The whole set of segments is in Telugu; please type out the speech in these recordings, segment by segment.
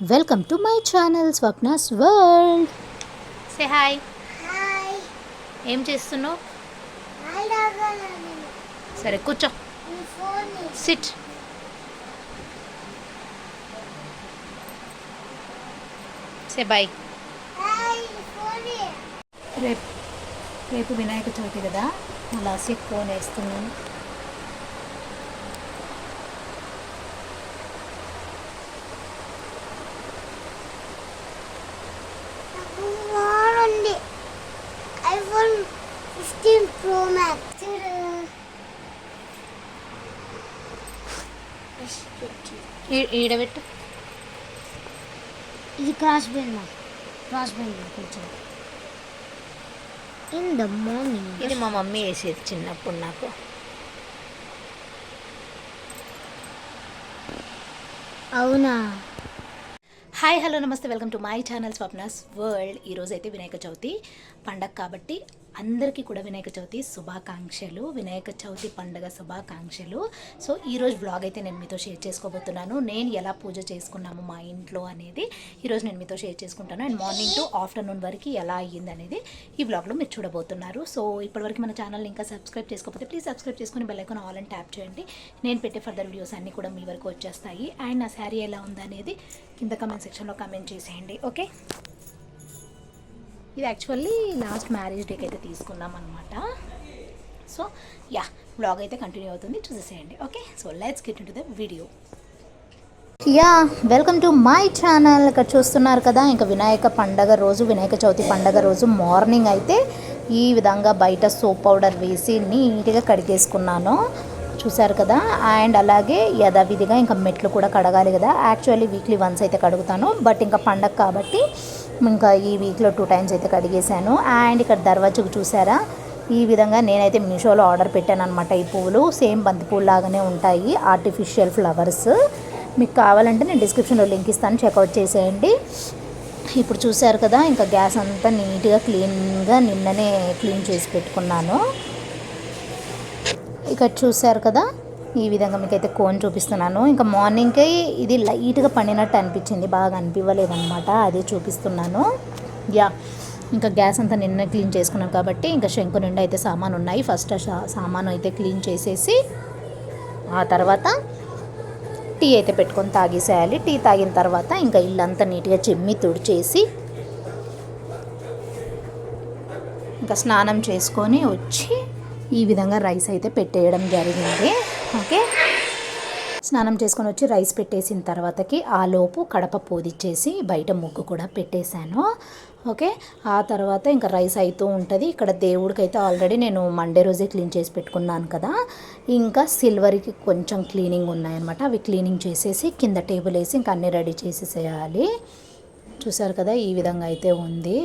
Welcome to my channel Swapna's World. Say hi. Hi ఏం చేస్తున్నావు? అలాగలానే సరే కూర్చో. మీ phone sit. Say bye. Hi phone రేపు రేపు వినాయక చవితి కదా, అలా సిట్ ఫోన్ వేస్తున్నాను. నాకు ఫోన్ ఉంది ఐఫోన్ 15 ప్రో మ్యాక్స్ ఈడబెట్టు. ఇది క్రాస్ బెండ్ కొంచెం ఇన్ ద మార్నింగ్ ఇది మా మమ్మీ వేసేది చిన్నప్పుడు నాకు. అవునా హాయ్ హలో నమస్తే, welcome to my channel Swapna's world. ఈరోజు అయితే వినాయక చవితి పండగ కాబట్టి అందరికీ కూడా వినాయక చవితి శుభాకాంక్షలు, వినాయక చవితి పండుగ శుభాకాంక్షలు. సో ఈరోజు బ్లాగ్ అయితే నేను మీతో షేర్ చేసుకోబోతున్నాను. నేను ఎలా పూజ చేసుకున్నాము మా ఇంట్లో అనేది ఈరోజు నేను మీతో షేర్ చేసుకుంటాను. అండ్ మార్నింగ్ టు ఆఫ్టర్నూన్ వరకు ఎలా అయ్యింది అనేది ఈ బ్లాగ్లో మీరు చూడబోతున్నారు. సో ఇప్పటివరకు మన ఛానల్ని ఇంకా సబ్స్క్రైబ్ చేసుకోకపోతే ప్లీజ్ సబ్స్క్రైబ్ చేసుకుని బెల్ ఐకాన్ ఆల్ అని ట్యాప్ చేయండి. నేను పెట్టే ఫర్దర్ వీడియోస్ అన్నీ కూడా మీ వరకు వచ్చేస్తాయి. అండ్ నా శారీ ఎలా ఉందనేది కింద కమెంట్ సెక్షన్లో కమెంట్ చేసేయండి. ఓకే, ఇది యాక్చువల్లీ లాస్ట్ మ్యారేజ్ డేకి అయితే తీసుకున్నాం అనమాట. సో యా, బ్లాగ్ అయితే కంటిన్యూ అవుతుంది, చూసేసేయండి. Okay, so let's get into the video. Yeah, welcome to my channel. ఇక్కడ చూస్తున్నారు కదా, ఇంకా వినాయక పండగ రోజు, వినాయక చవితి పండగ రోజు మార్నింగ్ అయితే ఈ విధంగా బయట సోప్ పౌడర్ వేసి నీట్గా కడిగేసుకున్నాను, చూసారు కదా. అండ్ అలాగే యథావిధిగా ఇంకా మెట్లు కూడా కడగాలి కదా. యాక్చువల్లీ వీక్లీ వన్స్ అయితే కడుగుతాను, బట్ ఇంకా పండగ కాబట్టి ఇంకా ఈ వీక్లో 2 టైమ్స్ అయితే కడిగేశాను. అండ్ ఇక్కడ దర్వాజకు చూసారా, ఈ విధంగా నేనైతే మీషోలో ఆర్డర్ పెట్టాను అనమాట. ఈ పువ్వులు సేమ్ బంతి పువ్వు లాగానే ఉంటాయి, ఆర్టిఫిషియల్ ఫ్లవర్స్. మీకు కావాలంటే నేను డిస్క్రిప్షన్లో లింక్ ఇస్తాను, చెక్అవుట్ చేసేయండి. ఇప్పుడు చూసారు కదా, ఇంకా గ్యాస్ అంతా నీట్గా క్లీన్గా నిన్ననే క్లీన్ చేసి పెట్టుకున్నాను. ఇక్కడ చూసారు కదా, ఈ విధంగా మీకైతే కోన్ చూపిస్తున్నాను. ఇంకా మార్నింగ్కి ఇది లైట్గా పండినట్టు అనిపించింది, బాగా అనిపించలేదన్నమాట, అదే చూపిస్తున్నాను. యా, ఇంకా గ్యాస్ అంతా నిన్న క్లీన్ చేసుకున్నాను కాబట్టి ఇంకా శంకు నిండా అయితే సామాను ఉన్నాయి. ఫస్ట్ సామాను అయితే క్లీన్ చేసేసి ఆ తర్వాత టీ అయితే పెట్టుకొని తాగేసేయాలి. టీ తాగిన తర్వాత ఇంకా ఇల్లంతా నీట్గా చిమ్మి తుడిచేసి ఇంకా స్నానం చేసుకొని వచ్చి ఈ విధంగా రైస్ అయితే పెట్టేయడం జరిగింది. ఓకే, స్నానం చేసుకొని వచ్చి రైస్ పెట్టేసిన తర్వాతకి ఆలోపు కడప పూదిచ్చేసి బయట ముగ్గు కూడా పెట్టేశాను. ఓకే, ఆ తర్వాత ఇంకా రైస్ అవుతూ ఉంటుంది. ఇక్కడ దేవుడికి అయితే ఆల్రెడీ నేను మండే రోజే క్లీన్ చేసి పెట్టుకున్నాను కదా. ఇంకా సిల్వర్కి కొంచెం క్లీనింగ్ ఉన్నాయన్నమాట, అవి క్లీనింగ్ చేసేసి కింద టేబుల్ వేసి ఇంకా అన్నీ రెడీ చేసేసేయాలి. చూసారు కదా, ఈ విధంగా అయితే ఉంది.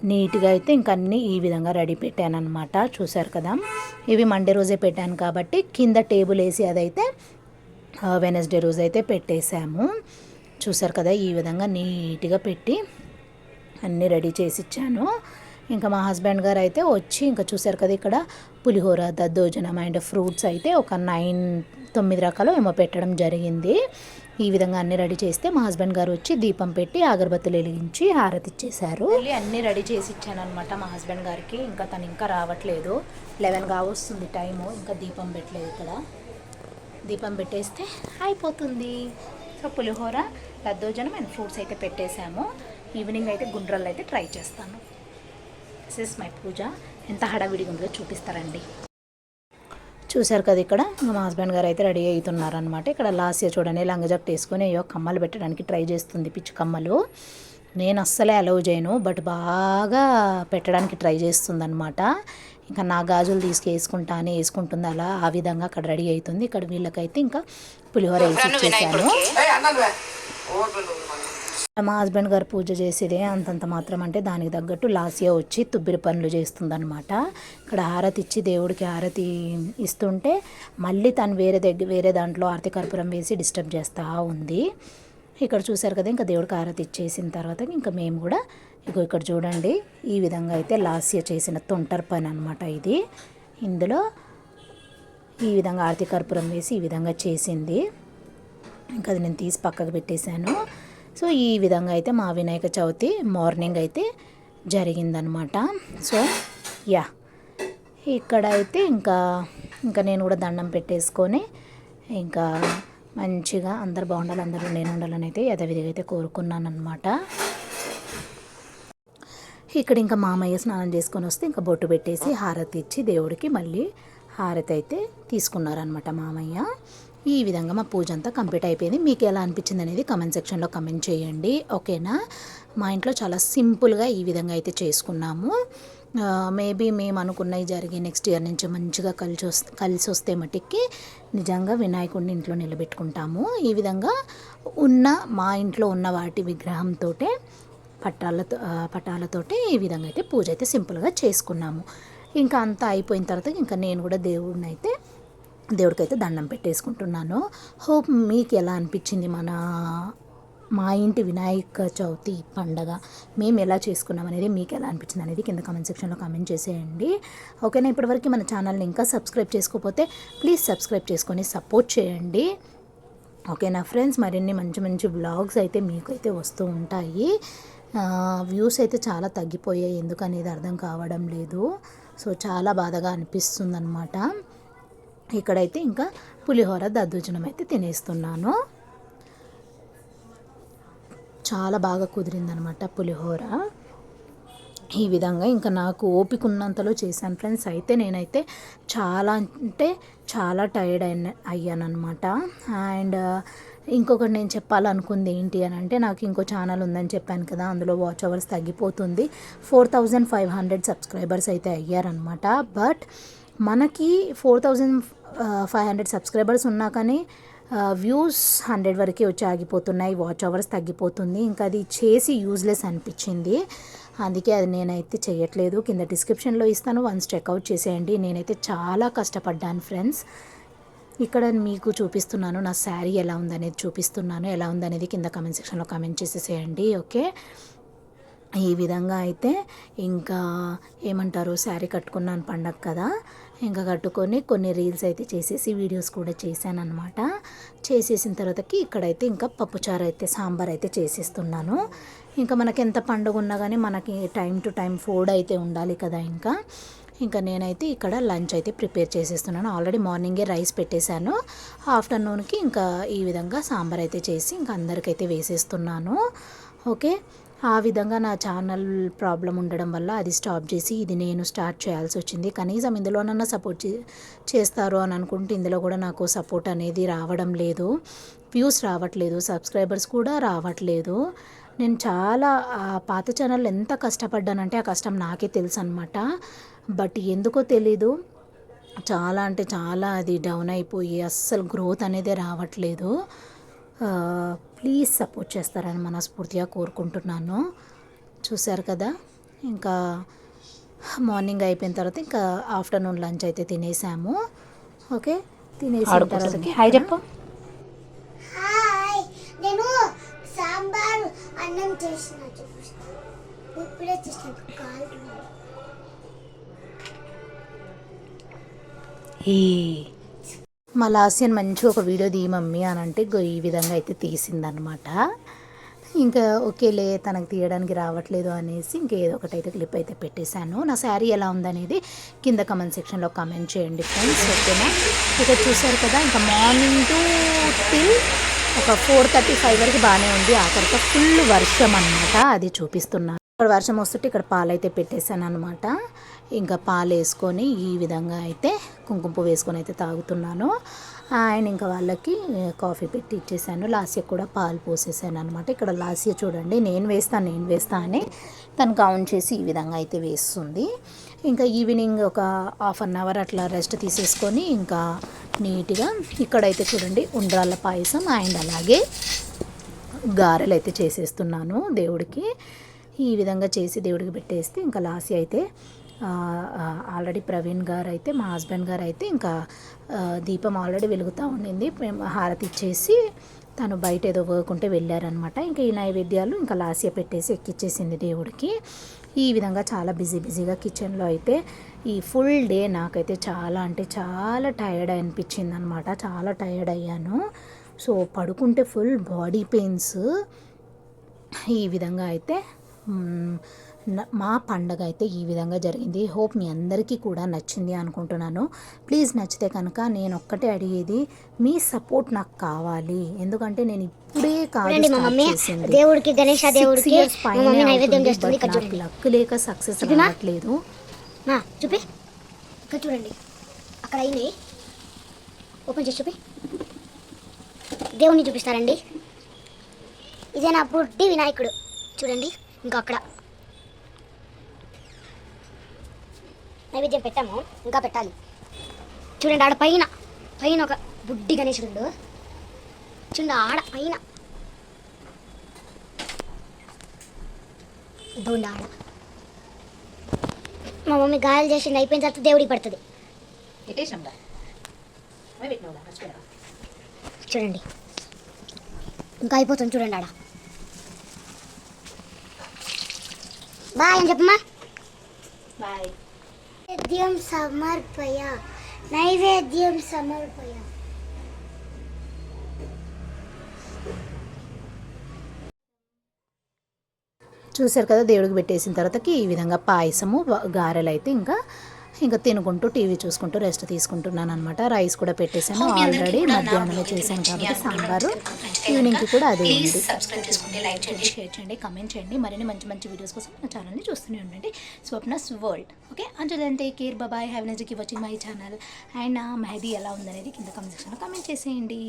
నీట్గా అయితే ఇంక అన్నీ ఈ విధంగా రెడీ పెట్టాను అనమాట. చూసారు కదా, ఇవి మండే రోజే పెట్టాను కాబట్టి కింద టేబుల్ వేసి అదైతే వెనస్డే రోజు అయితే పెట్టేశాము. చూసారు కదా, ఈ విధంగా నీట్గా పెట్టి అన్నీ రెడీ చేసి ఇచ్చాను. ఇంకా మా హస్బెండ్ గారు అయితే వచ్చి ఇంకా చూసారు కదా, ఇక్కడ పులిహోర, దద్దోజనం అండ్ ఫ్రూట్స్ అయితే ఒక 9 రకాలు ఏమో పెట్టడం జరిగింది. ఈ విధంగా అన్నీ రెడీ చేస్తే మా హస్బెండ్ గారు వచ్చి దీపం పెట్టి అగరబత్తులు వెలిగించి హారతి ఇచ్చేశారు. అన్నీ రెడీ చేసి ఇచ్చాను అనమాట మా హస్బెండ్ గారికి. ఇంకా తను ఇంకా రావట్లేదు, 11 కావస్తుంది టైము, ఇంకా దీపం పెట్టలేదు. ఇక్కడ దీపం పెట్టేస్తే అయిపోతుంది. సో పులిహోర, దద్దోజనం అండ్ ఫ్రూట్స్ అయితే పెట్టేశాము. ఈవినింగ్ అయితే గుండ్రలు అయితే ట్రై చేస్తాను. దిస్ ఇస్ మై పూజ. ఎంత హడావిడిగా ఉందో చూపిస్తారండి. చూసారు కదా, ఇక్కడ మా హస్బెండ్ గారు అయితే రెడీ అవుతున్నారనమాట. ఇక్కడ లాస్ట్ చూడండి, లంగజాకెట్ వేసుకొని అయ్యో కమ్మలు పెట్టడానికి ట్రై చేస్తుంది, పిచ్చి కమ్మలు. నేను అస్సలే అలౌ చేయను, బట్ బాగా పెట్టడానికి ట్రై చేస్తుందనమాట. ఇంకా నా గాజులు తీసుకేసుకుంటా అని వేసుకుంటుంది, అలా ఆ విధంగా అక్కడ రెడీ అవుతుంది. ఇక్కడ వీళ్ళకైతే ఇంకా పులిహోర వేసి ఇచ్చేసాను. మా హస్బెండ్ గారు పూజ చేసేదే అంతంత మాత్రం, అంటే దానికి తగ్గట్టు లాస్యా వచ్చి తుబ్బిరి పనులు చేస్తుందనమాట. ఇక్కడ హారతి ఇచ్చి దేవుడికి హారతి ఇస్తుంటే మళ్ళీ తను వేరే దాంట్లో ఆరతి కర్పూరం వేసి డిస్టర్బ్ చేస్తూ ఉంది. ఇక్కడ చూసారు కదా, ఇంకా దేవుడికి హారతి ఇచ్చేసిన తర్వాత ఇంకా మేము కూడా ఇక్కడ చూడండి, ఈ విధంగా అయితే లాస్య చేసిన తొంటర్ పని అనమాట ఇది. ఇందులో ఈ విధంగా ఆరతి కర్పూరం వేసి ఈ విధంగా చేసింది. ఇంకా అది నేను తీసి పక్కకు పెట్టేశాను. సో ఈ విధంగా అయితే మా వినాయక చవితి మార్నింగ్ అయితే జరిగిందనమాట. సో యా ఇక్కడ అయితే ఇంకా నేను కూడా దండం పెట్టేసుకొని ఇంకా మంచిగా అందరు బాగుండాలి, అందరూ నేను ఉండాలని అయితే యథావిధిగా అయితే కోరుకున్నాను అనమాట. ఇక్కడ ఇంకా మామయ్య స్నానం చేసుకొని వస్తే ఇంకా బొట్టు పెట్టేసి హారతి ఇచ్చి దేవుడికి మళ్ళీ హారతి అయితే తీసుకున్నారనమాట మామయ్య. ఈ విధంగా మా పూజ అంతా కంప్లీట్ అయిపోయింది. మీకు ఎలా అనిపించింది అనేది కమెంట్ సెక్షన్లో కమెంట్ చేయండి, ఓకేనా. మా ఇంట్లో చాలా సింపుల్గా ఈ విధంగా అయితే చేసుకున్నాము. మేబీ మేము అనుకున్నవి జరిగి నెక్స్ట్ ఇయర్ నుంచి మంచిగా కలిసి వస్తే మటుకి నిజంగా వినాయకుడిని ఇంట్లో నిలబెట్టుకుంటాము. ఈ విధంగా మా ఇంట్లో ఉన్న వాటి విగ్రహంతో పటాలతోటి ఈ విధంగా అయితే పూజ అయితే సింపుల్గా చేసుకున్నాము. ఇంకా అంతా అయిపోయిన తర్వాత ఇంకా నేను కూడా దేవుడికైతే దండం పెట్టేసుకుంటున్నాను. హోప్ మీకు ఎలా అనిపించింది మా ఇంటి వినాయక చవితి పండగ మేము ఎలా చేసుకున్నాం అనేది మీకు ఎలా అనిపించింది అనేది కింద కామెంట్ సెక్షన్లో కామెంట్ చేసేయండి, ఓకేనా. ఇప్పటివరకు మన ఛానల్ని ఇంకా సబ్స్క్రైబ్ చేసుకోకపోతే ప్లీజ్ సబ్స్క్రైబ్ చేసుకొని సపోర్ట్ చేయండి, ఓకేనా ఫ్రెండ్స్. మరిన్ని మంచి మంచి వ్లాగ్స్ అయితే మీకు అయితే వస్తూ ఉంటాయి. వ్యూస్ అయితే చాలా తగ్గిపోయాయి, ఎందుకనేది అర్థం కావడం లేదు. సో చాలా బాధగా అనిపిస్తుంది అనమాట. ఇక్కడైతే ఇంకా పులిహోర దద్దోజనం అయితే తినేస్తున్నాను. చాలా బాగా కుదిరిందనమాట పులిహోర. ఈ విధంగా ఇంకా నాకు ఓపిక ఉన్నంతలో చేశాను ఫ్రెండ్స్. అయితే నేనైతే చాలా టైర్డ్ అయ్యానమాట. అండ్ ఇంకొకటి నేను చెప్పాలనుకుంది ఏంటి అని అంటే, నాకు ఇంకో ఛానల్ ఉందని చెప్పాను కదా, అందులో వాచ్ అవర్స్ తగ్గిపోతుంది. 4500 సబ్స్క్రైబర్స్ అయితే అయ్యారనమాట. బట్ మనకి 4500 సబ్స్క్రైబర్స్ ఉన్నా కానీ వ్యూస్ 100 వరకే వచ్చి ఆగిపోతున్నాయి, వాచ్ అవర్స్ తగ్గిపోతుంది. ఇంకా అది చేసి యూజ్లెస్ అనిపించింది, అందుకే అది నేనైతే చేయట్లేదు. కింద డిస్క్రిప్షన్లో ఇస్తాను, వన్స్ చెక్అవుట్ చేసేయండి. నేనైతే చాలా కష్టపడ్డాను ఫ్రెండ్స్. ఇక్కడ మీకు చూపిస్తున్నాను, నా శారీ ఎలా ఉందనేది చూపిస్తున్నాను. ఎలా ఉందనేది కింద కామెంట్ సెక్షన్లో కామెంట్ చేసేసేయండి, ఓకే. ఈ విధంగా అయితే ఇంకా ఏమంటారు, శారీ కట్టుకున్నాను పండగ కదా, ఇంకా కట్టుకొని కొన్ని రీల్స్ అయితే చేసేసి వీడియోస్ కూడా చేశాను అనమాట. చేసేసిన తర్వాతకి ఇక్కడైతే ఇంకా పప్పుచారు అయితే సాంబార్ అయితే చేసేస్తున్నాను. ఇంకా మనకి ఎంత పండుగ ఉన్నా కానీ మనకి టైం టు టైం ఫుడ్ అయితే ఉండాలి కదా. ఇంకా నేనైతే ఇక్కడ లంచ్ అయితే ప్రిపేర్ చేసేస్తున్నాను. ఆల్రెడీ మార్నింగే రైస్ పెట్టేశాను, ఆఫ్టర్నూన్కి ఇంకా ఈ విధంగా సాంబార్ అయితే చేసి ఇంకా అందరికైతే వేసేస్తున్నాను, ఓకే. ఆ విధంగా నా ఛానల్ ప్రాబ్లం ఉండడం వల్ల అది స్టాప్ చేసి ఇది నేను స్టార్ట్ చేయాల్సి వచ్చింది. కనీసం ఇందులోనన్నా సపోర్ట్ చేస్తారు అని అనుకుంటే ఇందులో కూడా నాకు సపోర్ట్ అనేది రావడం లేదు, వ్యూస్ రావట్లేదు, సబ్స్క్రైబర్స్ కూడా రావట్లేదు. నేను చాలా పాత ఛానల్ ఎంత కష్టపడ్డానంటే ఆ కష్టం నాకే తెలుసు అనమాట. బట్ ఎందుకో తెలీదు, చాలా అంటే చాలా అది డౌన్ అయిపోయి అస్సలు గ్రోత్ అనేది రావట్లేదు. ప్లీజ్ సపోర్ట్ చేస్తారని మనస్ఫూర్తిగా కోరుకుంటున్నాను. చూశారు కదా, ఇంకా మార్నింగ్ అయిపోయిన తర్వాత ఇంకా ఆఫ్టర్నూన్ లంచ్ అయితే తినేసాము, ఓకే. తినేసిన తర్వాతకి హాయ్ చెప్పు. హాయ్, నేను సాంబార్ అన్నం చేసిన ఇప్పుడే చేసిన కాల్. మా లాస్యన్ మంచిగా ఒక వీడియో తీ మమ్మీ అని అంటే ఈ విధంగా అయితే తీసిందనమాట. ఇంకా ఓకేలే తనకు తీయడానికి రావట్లేదు అనేసి ఇంకా ఏదో ఒకటి అయితే క్లిప్ అయితే పెట్టేశాను. నా శారీ ఎలా ఉందనేది కింద కమెంట్ సెక్షన్లో కమెంట్ చేయండి ఫ్రెండ్స్, ఓకేనా. ఇక చూసారు కదా, ఇంకా మార్నింగ్ టు టిల్ ఒక 4:35 వరకు బాగానే ఉంది. ఆ తర్వాత ఫుల్ వర్షం అనమాట, అది చూపిస్తున్నాను. ఇక్కడ వర్షం వస్తుంటే ఇక్కడ పాలు అయితే పెట్టేశాను అనమాట. ఇంకా పాలు వేసుకొని ఈ విధంగా అయితే కుంకుమ పువ్వు వేసుకొని అయితే తాగుతున్నాను. అండ్ ఇంకా వాళ్ళకి కాఫీ పెట్టి ఇచ్చేసాను. లాస్యకు కూడా పాలు పోసేసాను అనమాట. ఇక్కడ లాస్య చూడండి, నేను వేస్తా అని తను కౌంట్ చేసి ఈ విధంగా అయితే వేస్తుంది. ఇంకా ఈవినింగ్ ఒక హాఫ్ అన్ అవర్ అట్లా రెస్ట్ తీసేసుకొని ఇంకా నీట్గా ఇక్కడైతే చూడండి ఉండ్రాళ్ళ పాయసం అండ్ అలాగే గారెలు అయితే చేసేస్తున్నాను దేవుడికి. ఈ విధంగా చేసి దేవుడికి పెట్టేస్తే ఇంకా లాస్య అయితే ఆల్రెడీ ప్రవీణ్ గారు అయితే మా హస్బెండ్ గారు అయితే ఇంకా దీపం ఆల్రెడీ వెలుగుతూ ఉండింది, హారతి ఇచ్చేసి తను బయట ఏదో వర్క్ ఉంటే వెళ్ళారనమాట. ఇంకా ఈ నైవేద్యాలు ఇంకా లాస్య పెట్టేసి ఎక్కిచ్చేసింది దేవుడికి. ఈ విధంగా చాలా బిజీగా కిచెన్లో అయితే ఈ ఫుల్ డే నాకైతే చాలా అంటే చాలా టైర్డ్ అనిపించింది అనమాట. చాలా టైర్డ్ అయ్యాను. సో పడుకుంటే ఫుల్ బాడీ పెయిన్స్, ఈ విధంగా అయితే మా పండగ అయితే ఈ విధంగా జరిగింది. హోప్ మీ అందరికీ కూడా నచ్చింది అనుకుంటున్నాను. ప్లీజ్ నచ్చితే కనుక నేను ఒక్కటే అడిగేది, మీ సపోర్ట్ నాకు కావాలి. ఎందుకంటే నేను ఇప్పుడే కాదు స్టార్ట్ చేసింది, దేవుడికి గణేష దేవుడికి 6 years పైనే నైవేద్యం అవుతుంది. చేస్తుంది. బట్ నాకు లక్ లేక సక్సెస్ రావట్లేదు. చూపి ఇక్కడ చూడండి, అక్కడ అయింది. ఓపెన్ చేసి చూపి, దేవుణ్ణి చూపిస్తారండి. ఇదే నా పుట్టి వినాయకుడు చూడండి. ఇంకా అక్కడ నైవేద్యం పెట్టాము, ఇంకా పెట్టాలి. చూడండి ఆడ పైన పైన ఒక బుడ్డి గణేశుడు చూడండి, ఆడ పైన దోండి ఆడ. మా మమ్మీ గాయాలు చేసింది, అయిపోయిన తర్వాత దేవుడికి పడుతుంది. చూడండి ఇంకా అయిపోతుంది. చూడండి ఆడ బాయ్ అని చెప్పమ్మా. బాయ్. నైవేద్యం సమర్పయ, నైవేద్యం సమర్పయ. చూశారు కదా, దేవుడికి పెట్టేసిన తర్వాతకి ఈ విధంగా పాయసము గారెలు అయితే ఇంకా తినుకుంటూ టీవీ చూసుకుంటూ రెస్ట్ తీసుకుంటున్నాను అనమాట. రైస్ కూడా పెట్టేశాను ఆల్రెడీ, మధ్యాహ్నమే చేశాను కాబట్టి సాంబారు. ఈవినింగ్కి కూడా అదే ఉంది. సబ్స్క్రైబ్ చేసుకుంటే, లైక్ చేయండి, షేర్ చేయండి, కమెంట్ చేయండి. మరిన్ని మంచి మంచి వీడియోస్ కోసం నా ఛానల్ని చూస్తూనే ఉండండి. Swapna's world. Okay, until then take care, bye, have a nice day, keep watching my channel. And mehndi ఎలా ఉందనేది కింద కమెంట్ సెక్షన్లో కమెంట్ చేసేయండి.